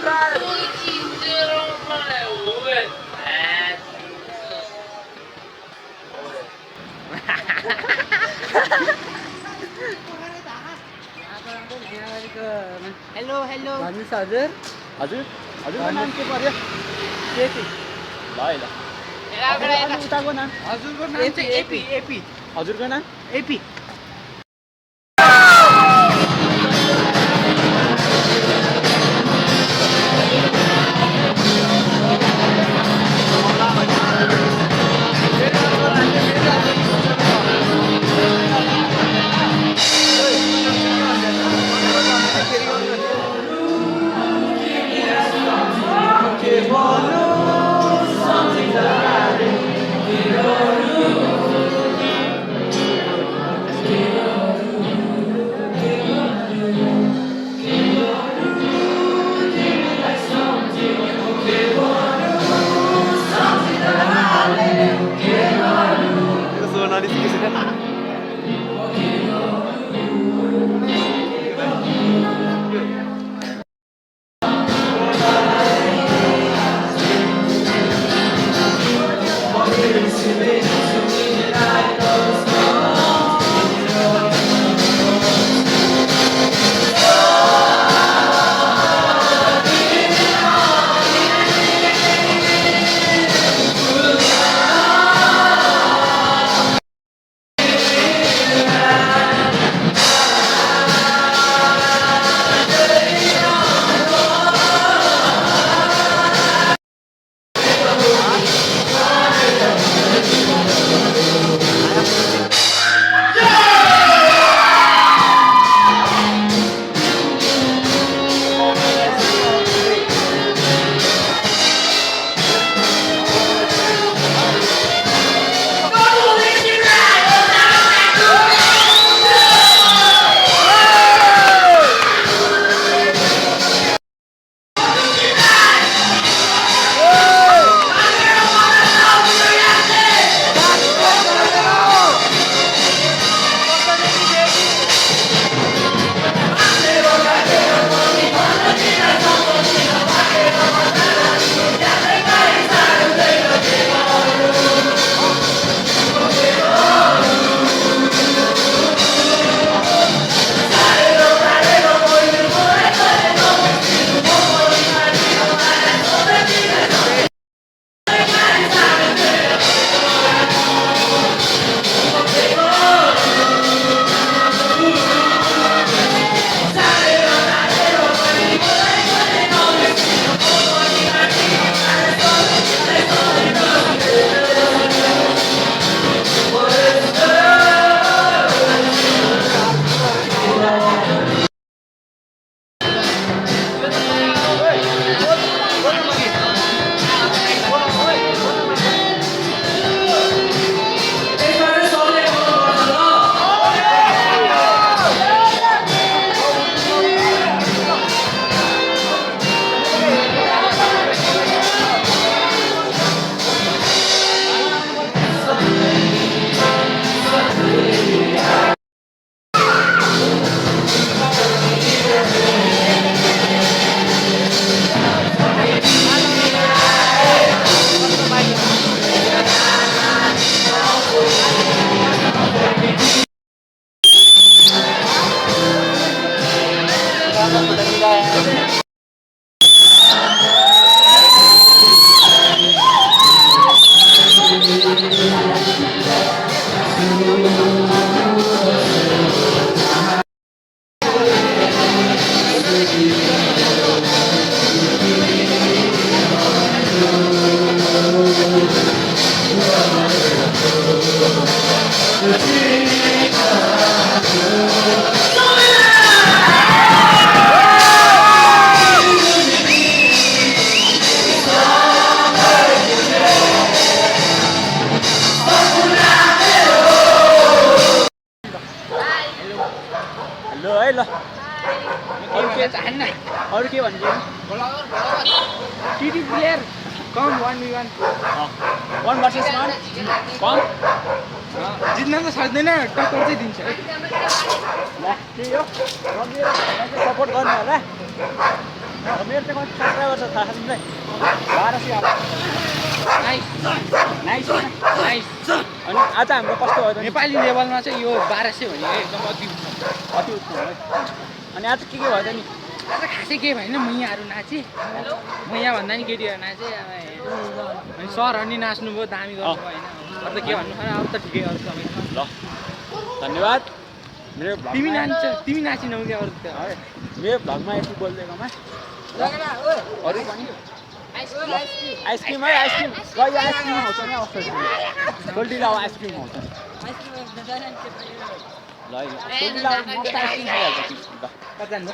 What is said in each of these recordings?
hello hello भन्नुहोस् हजुर हजुर हजुरको नाम के पर्यो केपी ल ल उताको नाम हजुरको नाम चाहिँ एपी एपी हजुरको नाम एपी अरू के भन्छ टिटी प्लेयर कम 1v1 1 भर्सेस 1 कम जित्न त सक्दैन टक्कर चाहिँ दिन्छ ल त्यही हो सपोर्ट गर्ने होला मेरो चाहिँ कति सब्सक्राइबर छ थाहा छ तिमीलाई 1200 अब नाइस नाइस नाइस अनि आज हाम्रो कस्तो भयो त नेपाली लेभलमा चाहिँ यो 1200 भने एकदम अति उत्तम अति उत्तम है अनि आज के भयो त नि आज खासै केही भएन मैयाहरू नाचे मैया भन्दा नि केटीहरू नाचे अनि सरहरू नि नाच्नुभयो दामी गर्नुभयो होइन अब त के भन्नु खै अब त ठिकै अरू सबै ल धन्यवाद मेरो तिमी नाचिनौ क्या अरू त है मेरो भ्लगमा यति बोलिदिएकोमा अरू पनि आइसक्रिम है आइसक्रिम कहिले आइसक्रिम आउँछ नि अवसर गोल्डीला आइसक्रिम आउँछ ल गोल्डीला मस्त आइसक्रिम खाइहाल्छ तिमी ल कता जानु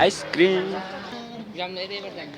आइसक्रिम जाम यतैबाट जानु